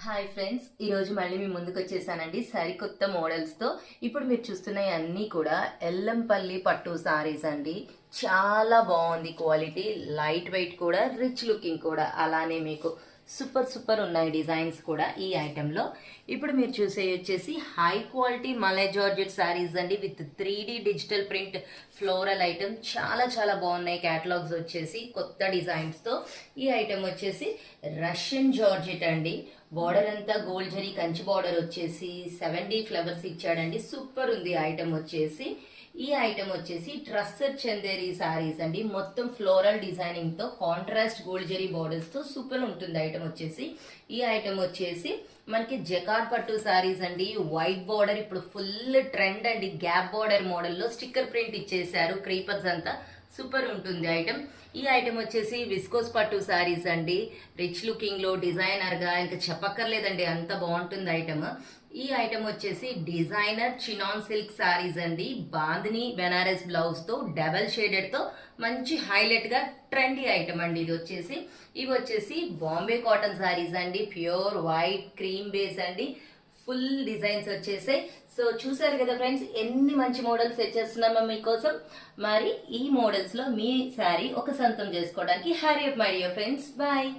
Hi friends, ఈరోజు మళ్ళీ మీ ముందుకు వచ్చేసానండి సరికొత్త మోడల్స్తో. ఇప్పుడు మీరు చూస్తున్నవి అన్నీ కూడా ఎల్లంపల్లి పట్టు సారీస్ అండి. చాలా బాగుంది క్వాలిటీ, లైట్ వెయిట్ కూడా, రిచ్ లుకింగ్ కూడా. అలానే మీకు సూపర్ సూపర్ ఉన్నాయి డిజైన్స్ కూడా ఈ ఐటెంలో. ఇప్పుడు మీరు చూసే వచ్చేసి high quality malai georgette sarees అండి, with 3D digital print floral item. చాలా చాలా బాగున్నాయి. క్యాటలాగ్స్ వచ్చేసి కొత్త డిజైన్స్తో. ఈ ఐటమ్ వచ్చేసి రష్యన్ జార్జెట్ అండి. బార్డర్ అంతా గోల్డ్ జరీ కంచి బార్డర్ వచ్చేసి 7D ఫ్లవర్స్ ఇచ్చాడండి. సూపర్ ఉంది ఐటమ్ వచ్చేసి. ఈ ఐటమ్ వచ్చేసి ట్రస్సర్ చందేరి సారీస్ అండి. మొత్తం ఫ్లోరల్ డిజైనింగ్ తో కాంట్రాస్ట్ గోల్డ్ జరీ బార్డర్స్ తో సూపర్ ఉంటుంది ఐటమ్ వచ్చేసి. ఈ ఐటమ్ వచ్చేసి మనకి జకార్డ్ పట్టు సారీస్ అండి. వైట్ బార్డర్ ఇప్పుడు ఫుల్ ట్రెండ్ అండి. గ్యాప్ బార్డర్ మోడల్లో స్టిక్కర్ ప్రింట్ ఇచ్చేసారు, క్రీపర్స్ అంతా. సూపర్ ఉంటుంది ఐటమ్. ఈ ఐటమ్ వచ్చేసి విస్కోస్ పట్టు సారీస్ అండి. రిచ్ లుకింగ్ లో డిజైనర్ గా ఇంకా చెప్పక్కర్లేదండి, అంత బాగుంటుంది ఐటమ్. ఈ ఐటమ్ వచ్చేసి డిజైనర్ చినాన్ సిల్క్ సారీస్ అండి. బాందిని బెనారస్ బ్లౌజ్ తో డబల్ షేడెడ్ తో మంచి హైలైట్ గా ట్రెండీ ఐటమ్ అండి. ఇది వచ్చేసి ఇవి వచ్చేసి బాంబే కాటన్ సారీస్ అండి. ప్యూర్ వైట్ క్రీమ్ బేస్ అండి. ఫుల్ డిజైన్స్ వచ్చేసాయి. సో చూసారు కదా ఫ్రెండ్స్, ఎన్ని మంచి మోడల్స్ తెచ్చేస్తున్నామో మీకోసం. మరి ఈ మోడల్స్ లో మీ శారీ ఒక సొంతం చేసుకోవడానికి hurry up my dear friends. Bye.